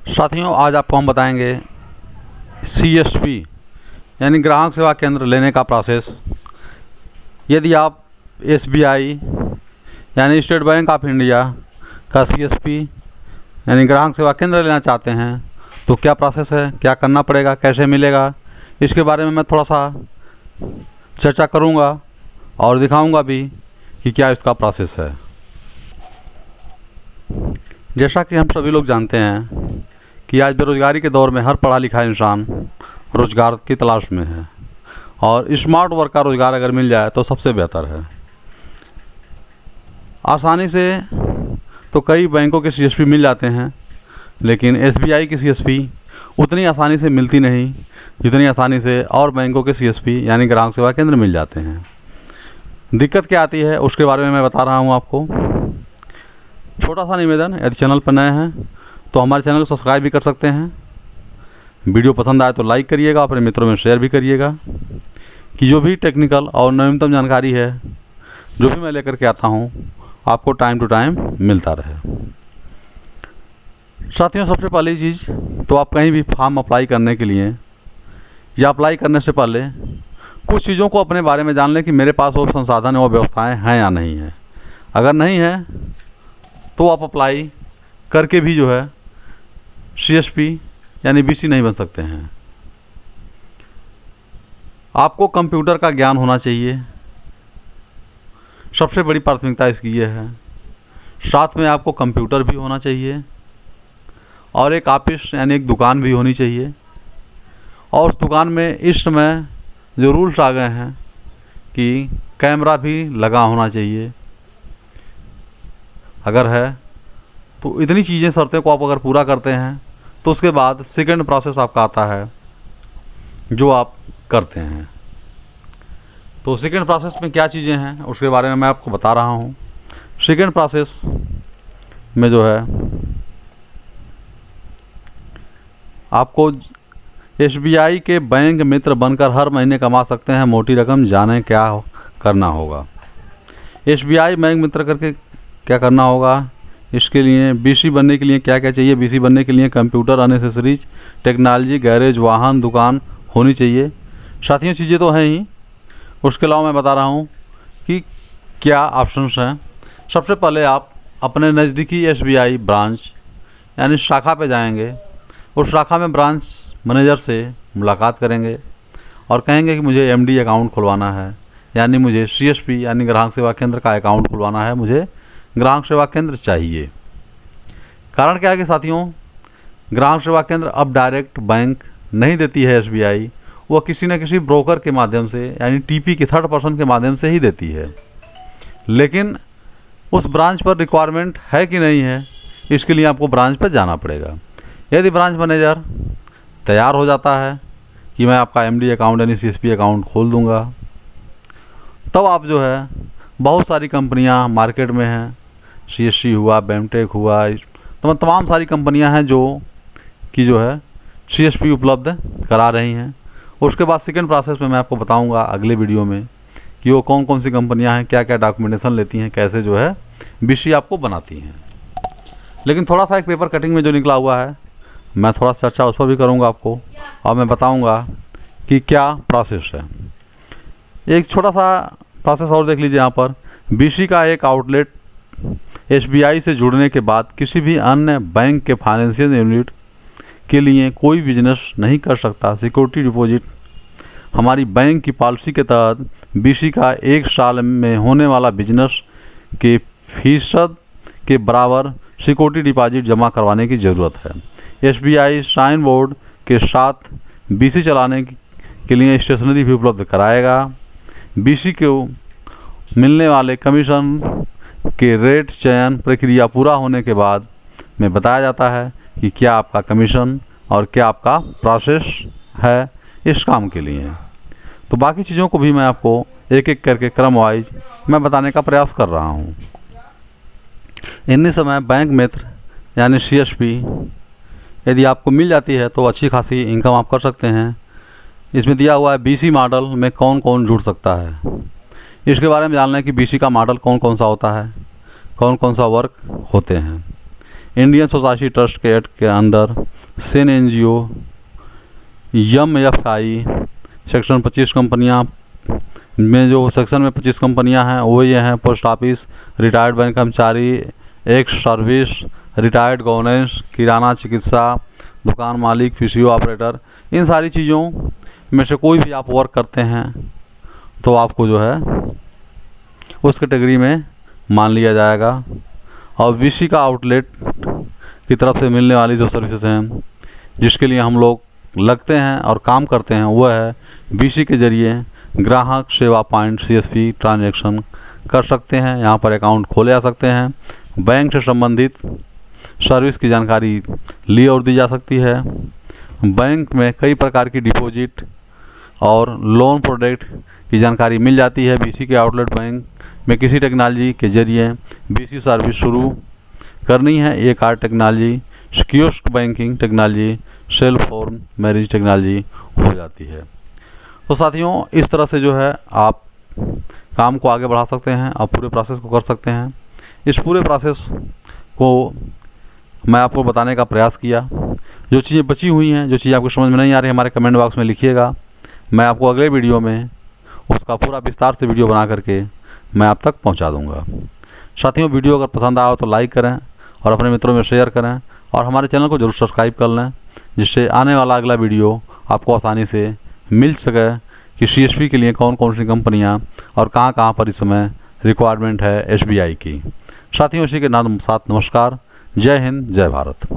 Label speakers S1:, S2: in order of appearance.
S1: साथियों, आज आपको हम बताएंगे CSP यानी ग्राहक सेवा केंद्र लेने का प्रोसेस। यदि आप SBI यानी स्टेट बैंक ऑफ इंडिया का CSP यानी ग्राहक सेवा केंद्र लेना चाहते हैं तो क्या प्रोसेस है, क्या करना पड़ेगा, कैसे मिलेगा, इसके बारे में मैं थोड़ा सा चर्चा करूंगा और दिखाऊंगा भी कि क्या इसका प्रोसेस है। जैसा कि हम सभी लोग जानते हैं कि आज बेरोज़गारी के दौर में हर पढ़ा लिखा इंसान रोज़गार की तलाश में है और स्मार्ट वर्क का रोज़गार अगर मिल जाए तो सबसे बेहतर है। आसानी से तो कई बैंकों के CSP मिल जाते हैं, लेकिन SBI की CSP उतनी आसानी से मिलती नहीं जितनी आसानी से और बैंकों के CSP यानी ग्राहक सेवा केंद्र मिल जाते हैं। दिक्कत क्या आती है उसके बारे में मैं बता रहा हूँ आपको। छोटा सा निवेदन, यदि चैनल पर नए हैं तो हमारे चैनल को सब्सक्राइब भी कर सकते हैं। वीडियो पसंद आए तो लाइक करिएगा, अपने मित्रों में शेयर भी करिएगा कि जो भी टेक्निकल और नवीनतम जानकारी है जो भी मैं लेकर के आता हूँ आपको टाइम टू टाइम मिलता रहे। साथियों, सबसे पहली चीज़ तो आप कहीं भी फॉर्म अप्लाई करने के लिए या अप्लाई करने से पहले कुछ चीज़ों को अपने बारे में जान लें कि मेरे पास वो संसाधन और व्यवस्थाएं हैं या नहीं हैं। अगर नहीं है तो आप अप्लाई करके भी जो है CSP यानी BC नहीं बन सकते हैं। आपको कंप्यूटर का ज्ञान होना चाहिए, सबसे बड़ी प्राथमिकता इसकी ये है। साथ में आपको कंप्यूटर भी होना चाहिए और एक ऑफिस यानी एक दुकान भी होनी चाहिए। और उस दुकान में इस समय जो रूल्स आ गए हैं कि कैमरा भी लगा होना चाहिए। अगर है तो इतनी चीज़ें, शर्तें को आप अगर पूरा करते हैं तो उसके बाद सेकंड प्रोसेस आपका आता है जो आप करते हैं। तो सेकंड प्रोसेस में क्या चीज़ें हैं उसके बारे में मैं आपको बता रहा हूँ। सेकंड प्रोसेस में जो है आपको SBI के बैंक मित्र बनकर हर महीने कमा सकते हैं मोटी रकम। जाने क्या करना होगा। SBI बैंक मित्र करके क्या करना होगा, इसके लिए BC बनने के लिए क्या क्या चाहिए। BC बनने के लिए कंप्यूटर, अनएसेसरीज, टेक्नोलॉजी, गैरेज, वाहन, दुकान होनी चाहिए। साथियों, चीज़ें तो हैं ही, उसके अलावा मैं बता रहा हूँ कि क्या ऑप्शंस हैं। सबसे पहले आप अपने नज़दीकी SBI ब्रांच यानी शाखा पे जाएंगे। उस शाखा में ब्रांच मैनेजर से मुलाकात करेंगे और कहेंगे कि मुझे MD अकाउंट खुलवाना है, यानी मुझे CSP यानी ग्राहक सेवा केंद्र का अकाउंट खुलवाना है, मुझे ग्राहक सेवा केंद्र चाहिए। कारण क्या है कि साथियों, ग्राहक सेवा केंद्र अब डायरेक्ट बैंक नहीं देती है SBI, वह किसी न किसी ब्रोकर के माध्यम से यानी TP के थर्ड पर्सन के माध्यम से ही देती है। लेकिन उस ब्रांच पर रिक्वायरमेंट है कि नहीं है, इसके लिए आपको ब्रांच पर जाना पड़ेगा। यदि ब्रांच मैनेजर तैयार हो जाता है कि मैं आपका MD अकाउंट यानी CSP अकाउंट खोल दूंगा, तब आप जो है, बहुत सारी कंपनियां मार्केट में हैं, CSC हुआ, बेमटेक हुआ, तमाम सारी कंपनियां हैं जो है CSP उपलब्ध करा रही हैं। उसके बाद सेकंड प्रोसेस में मैं आपको बताऊंगा अगले वीडियो में कि वो कौन कौन सी कंपनियां हैं, क्या क्या डॉक्यूमेंटेशन लेती हैं, कैसे जो है BC आपको बनाती हैं। लेकिन थोड़ा सा एक पेपर कटिंग में जो निकला हुआ है मैं थोड़ा चर्चा उस पर भी करूँगा आपको और मैं बताऊँगा कि क्या प्रोसेस है। एक छोटा सा प्रोसेस और देख लीजिए यहाँ पर। BC का एक आउटलेट SBI से जुड़ने के बाद किसी भी अन्य बैंक के फाइनेंशियल यूनिट के लिए कोई बिजनेस नहीं कर सकता। सिक्योरिटी डिपॉजिट हमारी बैंक की पॉलिसी के तहत BC का एक साल में होने वाला बिजनेस के फीसद के बराबर सिक्योरिटी डिपॉजिट जमा करवाने की ज़रूरत है। SBI साइन बोर्ड के साथ BC चलाने के लिए स्टेशनरी भी उपलब्ध कराएगा। BC को मिलने वाले कमीशन के रेट चयन प्रक्रिया पूरा होने के बाद में बताया जाता है कि क्या आपका कमीशन और क्या आपका प्रोसेस है इस काम के लिए। तो बाकी चीज़ों को भी मैं आपको एक एक करके क्रम वाइज मैं बताने का प्रयास कर रहा हूँ। इतने समय बैंक मित्र यानी CSP यदि आपको मिल जाती है तो अच्छी खासी इनकम आप कर सकते हैं। इसमें दिया हुआ है BC मॉडल में कौन कौन जुड़ सकता है, इसके बारे में जानना है कि BC का मॉडल कौन कौन सा होता है, कौन कौन सा वर्क होते हैं। इंडियन सोसाइटी ट्रस्ट के एक्ट के under Sen NGO, MFI section 25 कंपनियां में, जो सेक्शन में 25 कंपनियां हैं वो ये हैं: पोस्ट ऑफिस, रिटायर्ड बैंक कर्मचारी, एक्स सर्विस, रिटायर्ड गवर्नेंस, किराना, चिकित्सा, दुकान मालिक, फिजियो ऑपरेटर। इन सारी चीज़ों में से कोई भी आप वर्क करते हैं तो आपको जो है उस कैटेगरी में मान लिया जाएगा। और बीसी का आउटलेट की तरफ से मिलने वाली जो सर्विसेज हैं जिसके लिए हम लोग लगते हैं और काम करते हैं वह है बीसी के ज़रिए ग्राहक सेवा पॉइंट CSP ट्रांजैक्शन कर सकते हैं। यहाँ पर अकाउंट खोले जा सकते हैं, बैंक से संबंधित सर्विस की जानकारी ली और दी जा सकती है। बैंक में कई प्रकार की डिपॉजिट और लोन प्रोडक्ट की जानकारी मिल जाती है। बीसी के आउटलेट बैंक में किसी टेक्नोलॉजी के ज़रिए बीसी सर्विस शुरू करनी है, एक card technology, kiosk banking technology, cell phone marriage technology हो जाती है। तो साथियों, इस तरह से जो है आप काम को आगे बढ़ा सकते हैं और पूरे प्रोसेस को कर सकते हैं। इस पूरे प्रोसेस को मैं आपको बताने का प्रयास किया। जो चीज़ें बची हुई हैं, जो चीज़ आपको समझ में नहीं आ रही, हमारे कमेंट बॉक्स में लिखिएगा। मैं आपको अगले वीडियो में उसका पूरा विस्तार से वीडियो बना करके मैं आप तक पहुंचा दूंगा। साथियों, वीडियो अगर पसंद आया हो तो लाइक करें और अपने मित्रों में शेयर करें और हमारे चैनल को जरूर सब्सक्राइब कर लें, जिससे आने वाला अगला वीडियो आपको आसानी से मिल सके कि CSP के लिए कौन कौन सी कंपनियां और कहां पर इस समय रिक्वायरमेंट है SBI की। साथियों, इसी के साथ नमस्कार। जय हिंद, जय भारत।